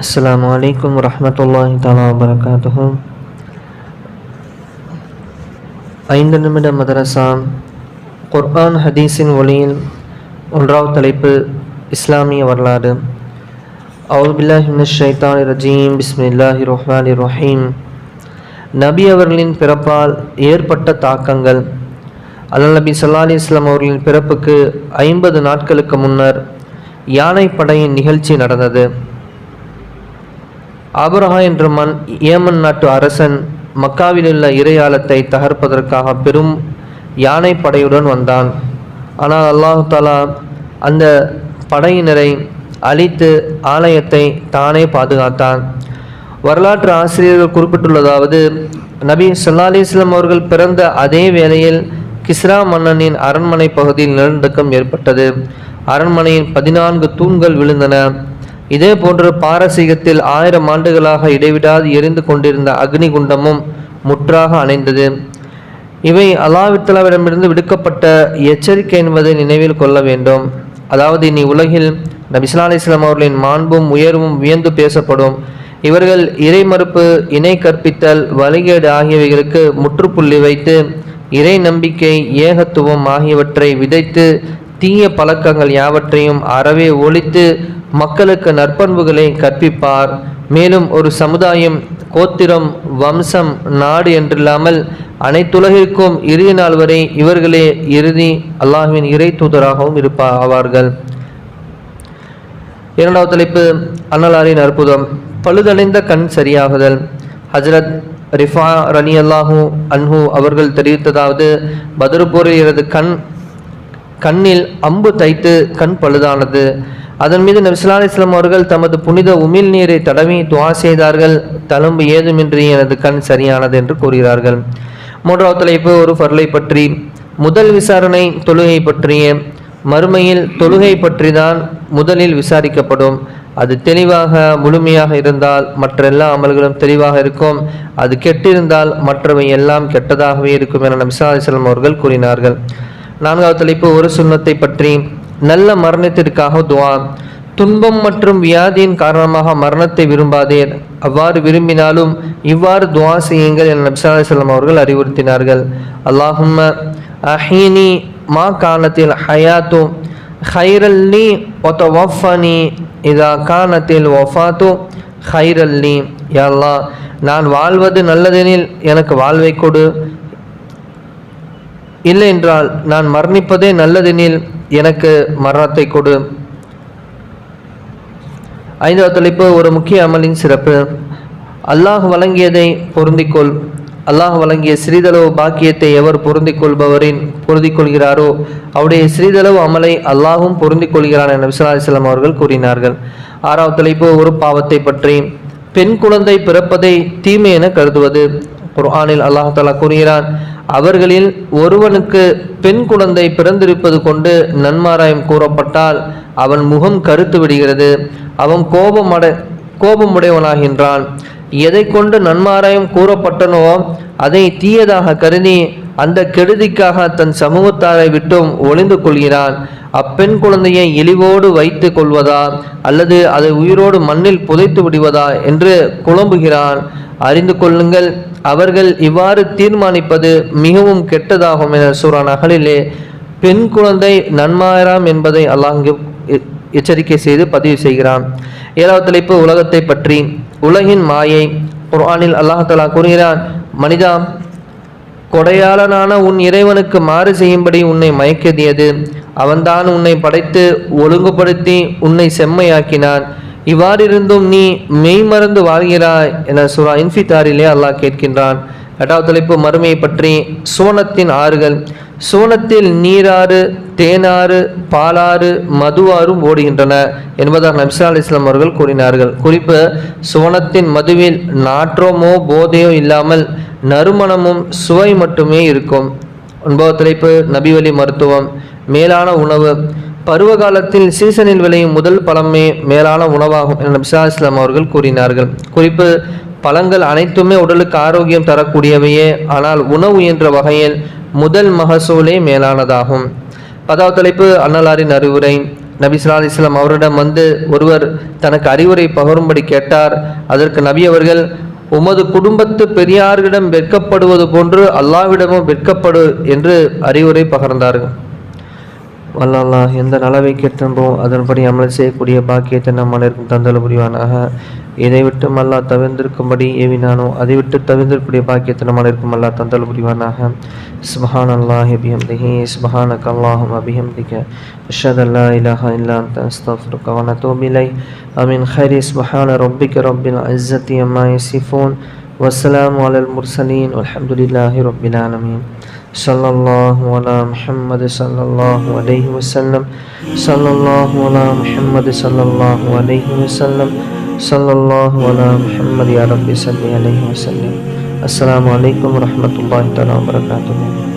அஸ்ஸலாமு அலைக்கும் வரஹ்மத்துல்லாஹி தஆலா வபரகாத்துஹு. 5 நிமிட மதரசா குர்ஆன் ஹதீஸின் ஒளியில். ஒன்றாவது தலைப்பு இஸ்லாமிய வரலாறு. அஊது பில்லாஹி மினஷ் ஷைத்தானிர் ரஜீம். பிஸ்மில்லாஹிர் ரஹ்மானிர் ரஹீம். நபி அவர்களின் பிறப்பால் ஏற்பட்ட தாக்கங்கள். அல்லாஹ் நபி ஸல்லல்லாஹு அலைஹி வஸல்லம் அவர்களின் பிறப்புக்கு 50 நாட்களுக்கு முன்னர் யானைப்படையின் நிகழ்ச்சி நடந்தது. ஆபிரஹா என்ற ஏமன் நாட்டு அரசன் மக்காவில் உள்ள இறையாலத்தை தகர்ப்பதற்காக பெரும் யானை படையுடன் வந்தான். ஆனால் அல்லாஹு தஆலா அந்த படையினரை அழித்து ஆலயத்தை தானே பாதுகாத்தான். வரலாற்று ஆசிரியர்கள் குறிப்பிட்டுள்ளதாவது, நபி ஸல்லல்லாஹு அலைஹி வஸல்லம் அவர்கள் பிறந்த அதே வேளையில் கிஸ்ரா மன்னனின் அரண்மனை பகுதியில் நிலநடுக்கம் ஏற்பட்டது. அரண்மனையின் 14 தூண்கள் விழுந்தன. இதே போன்று பாரசீகத்தில் 1000 ஆண்டுகளாக இடைவிடாது எரிந்து கொண்டிருந்த அக்னி குண்டமும் முற்றாக அணைந்தது. இவை அல்லாஹ்விடமிருந்து விடுக்கப்பட்ட எச்சரிக்கை என்பதை நினைவில் கொள்ள வேண்டும். அதாவது, இனி உலகில் நபி ஸல்லல்லாஹு அலைஹி வஸல்லம் அவர்களின் மாண்பும் உயர்வும் வியந்து பேசப்படும். இவர்கள் இறை மறுப்பு, இணை கற்பித்தல், வழிகேடு ஆகியவைகளுக்கு முற்றுப்புள்ளி வைத்து இறை நம்பிக்கை, ஏகத்துவம் ஆகியவற்றை விதைத்து தீய பழக்கங்கள் யாவற்றையும் அறவே ஒழித்து மக்களுக்கு நற்பண்புகளை கற்பிப்பார். மேலும் ஒரு சமுதாயம், கோத்திரம், வம்சம், நாடு என்றில்லாமல் அனைத்துலகிற்கும் இறுதி நாள் வரை இவர்களே இறுதி அல்லாஹ்வின் இறை தூதராகவும் ஆவார்கள். இரண்டாவது தலைப்பு அன்னலாரின் அற்புதம். பழுதடைந்த கண் சரியாகுதல். ஹஜ்ரத் ரிஃபா ரலியல்லாஹு அன்ஹு அவர்கள் தெரிவித்ததாவது, பத்ர் போரில் எனது கண்ணில் அம்பு தைத்து கண் பழுதானது. அதன் மீது நபி ஸல்லல்லாஹு அலைஹி வஸல்லம் அவர்கள் தமது புனித உமிழ் நீரை தடவி துஆ செய்தார்கள். தழும்பு ஏதுமின்றி எனது கண் சரியானது என்று கூறுகிறார்கள். மூன்றாவது தலைப்பு ஒரு ஃபர்லை பற்றி. முதல் விசாரணை தொழுகை பற்றிய. மறுமையில் தொழுகை பற்றி தான் முதலில் விசாரிக்கப்படும். அது தெளிவாக முழுமையாக இருந்தால் மற்ற எல்லா அமல்களும் தெளிவாக இருக்கும். அது கெட்டிருந்தால் மற்றவை எல்லாம் கெட்டதாகவே இருக்கும் என நபி ஸல்லல்லாஹு அலைஹி வஸல்லம் அவர்கள் கூறினார்கள். நான்காவது தலைப்பு ஒரு சுன்னத்தை பற்றி. நல்ல மரணத்திற்காக துஆ. துன்பம் மற்றும் வியாதியின் காரணமாக மரணத்தை விரும்பாதீர். அவ்வாறு விரும்பினாலும் இவ்வாறு துஆ செய்யுங்கள் என நபி ஸல்லல்லாஹு அலைஹி வஸல்லம் அவர்கள் அறிவுறுத்தினார்கள். அல்லாஹும்ம அஹீனி மா கானத்தில் ஹயாத்து ஹைரல்லி வதவஃபனி இதா கானத்தில் வஃபாத்து ஹைரல்லி. யா அல்லாஹ், நான் வாழ்வது நல்லதெனில் எனக்கு வாழ்வை கொடு, இல்லை என்றால் நான் மரணிப்பதே நல்லதெனில் எனக்கு மரணத்தை கொடு. ஐந்தாவது தலைப்பு ஒரு முக்கிய அமலின் சிறப்பு. அல்லாஹ் வழங்கியதை பொருந்திக்கொள். அல்லாஹ் வழங்கிய சிறிதளவு பாக்கியத்தை எவர் பொருந்திக் கொள்கிறாரோ அவருடைய சிறிதளவு அமலை அல்லாஹும் பொருந்திக் கொள்கிறான் என நபி ஸல்லல்லாஹு அலைஹி வஸல்லம் அவர்கள் கூறினார்கள். ஆறாவது தலைப்பு ஒரு பாவத்தை பற்றி. பெண் குழந்தை பிறப்பதை தீமை என கருதுவது. குர்ஆனில் அல்லாஹ் தஆலா கூறுகிறான், அவர்களில் ஒருவனுக்கு பெண் குழந்தை பிறந்திருப்பது கொண்டு நன்மாராயம் கூறப்பட்டால் அவன் முகம் கருத்து விடுகிறது, அவன் கோபமுடையவனாகின்றான். எதை கொண்டு நன்மாராயம் கூறப்பட்டனோ அதை தீயதாக கருதி அந்த கெடுதிக்காக தன் சமூகத்தாரை விட்டும் ஒளிந்து கொள்கிறான். அப்பெண் குழந்தையை இழிவோடு வைத்து கொள்வதா அல்லது அதை உயிரோடு மண்ணில் புதைத்து விடுவதா என்று குழம்புகிறான். அறிந்து கொள்ளுங்கள், அவர்கள் இவ்வாறு தீர்மானிப்பது மிகவும் கெட்டதாகும் என சூரா நஹ்லிலே பெண் குழந்தை நன்மாராம் என்பதை அல்லாஹ் எச்சரிக்கை செய்து பதிவு செய்கிறான். ஏழாவது தலைப்பு உலகத்தை பற்றி. உலகின் மாயை. குர்ஆனில் அல்லாஹ் தஆலா கூறுகிறான், மனிதா, கொடையாளனான உன் இறைவனுக்கு மாறு செய்யும்படி உன்னை மயக்கியது அவன்தான் உன்னை படைத்து ஒழுங்குபடுத்தி உன்னை செம்மையாக்கினான். இவ்வாறிருந்தும் நீ மெய்மறந்து வாழ்கிறாய் என சூரா இன்ஃபிதாரிலே அல்லாஹ் கேட்கின்றான். எட்டாவது தலைப்பு மறுமையை பற்றி. சுவனத்தின் ஆறுகள். சுவனத்தில் நீராறு, தேனாறு, பாலாறு, மதுவாறும் ஓடுகின்றன என்பதாக நபி ஸல்லல்லாஹு அலைஹி வஸல்லம் அவர்கள் கூறினார்கள். குறிப்பு, சுவனத்தின் மதுவில் நாற்றமோ போதையோ இல்லாமல் நறுமணமும் சுவை மட்டுமே இருக்கும். ஒன்பதாவது தலைப்பு நபி வழி மருத்துவம். மேலான உணவு. பருவ காலத்தில் சீசனில் விளையும் முதல் பழமே மேலான உணவாகும் என நபி ஸல்லல்லாஹு அலைஹி வஸல்லம் அவர்கள் கூறினார்கள். குறிப்பு, பழங்கள் அனைத்துமே உடலுக்கு ஆரோக்கியம் தரக்கூடியவையே, ஆனால் உணவு என்ற வகையில் முதல் மகசூலே மேலானதாகும். 10வது தலைப்பு அன்னலாரின் அறிவுரை. நபி ஸல்லல்லாஹு அலைஹி வஸல்லம் அவரிடம் வந்து ஒருவர் தனக்கு அறிவுரை பகரும்படி கேட்டார். அதற்கு நபி அவர்கள், உமது குடும்பத்து பெரியார்களிடம் வெட்கப்படுவது போன்று அல்லாஹ்விடமும் வெட்கப்படு என்று அறிவுரை பகர்ந்தார்கள். அல்லாஹ் எந்த நலவை கேட்டோம் அதன்படி அமல் செய்யக்கூடிய பாக்கியத்தை நம் அனைவருக்கும் தந்தல் புரிவானாக. இதை விட்டு அல்லாஹ் தவிர்ந்திருக்கும்படி ஏவினானோ அதை விட்டு தவிர்ந்திருக்கக்கூடிய பாக்கியத்தை நம் அனைவருக்கும் அல்லாஹ் தந்தல் புரிவானாக. சுப்ஹானல்லாஹி பிஹம்திஹி சுப்ஹானக அல்லாஹும்ம பிஹம்திக அஷ்ஹது அல்லா இலாஹா இல்லா அன்த அஸ்தக்ஃபிருக வ அத்தூபு இலைக். ஆமீன். ஹைரி சுப்ஹான ரப்பிக ரப்பில் இஸ்ஸத்தி அம்மா யசிஃபூன் வஸ்ஸலாமு அலல் முர்ஸலீன் வல்ஹம்துலில்லாஹி ரப்பில் ஆலமீன். ஸல்லல்லாஹு அலா முஹம்மது ஸல்லல்லாஹு அலைஹி வஸல்லம். ஸல்லல்லாஹு அலா முஹம்மது ஸல்லல்லாஹு அலைஹி வஸல்லம். ஸல்லல்லாஹு அலா முஹம்மது யா ரப்பி ஸல்லி அலைஹி வஸல்லம். அஸ்ஸலாமு அலைக்கும் வரஹ்மத்துல்லாஹி தஆலா வ பரகாத்துஹு.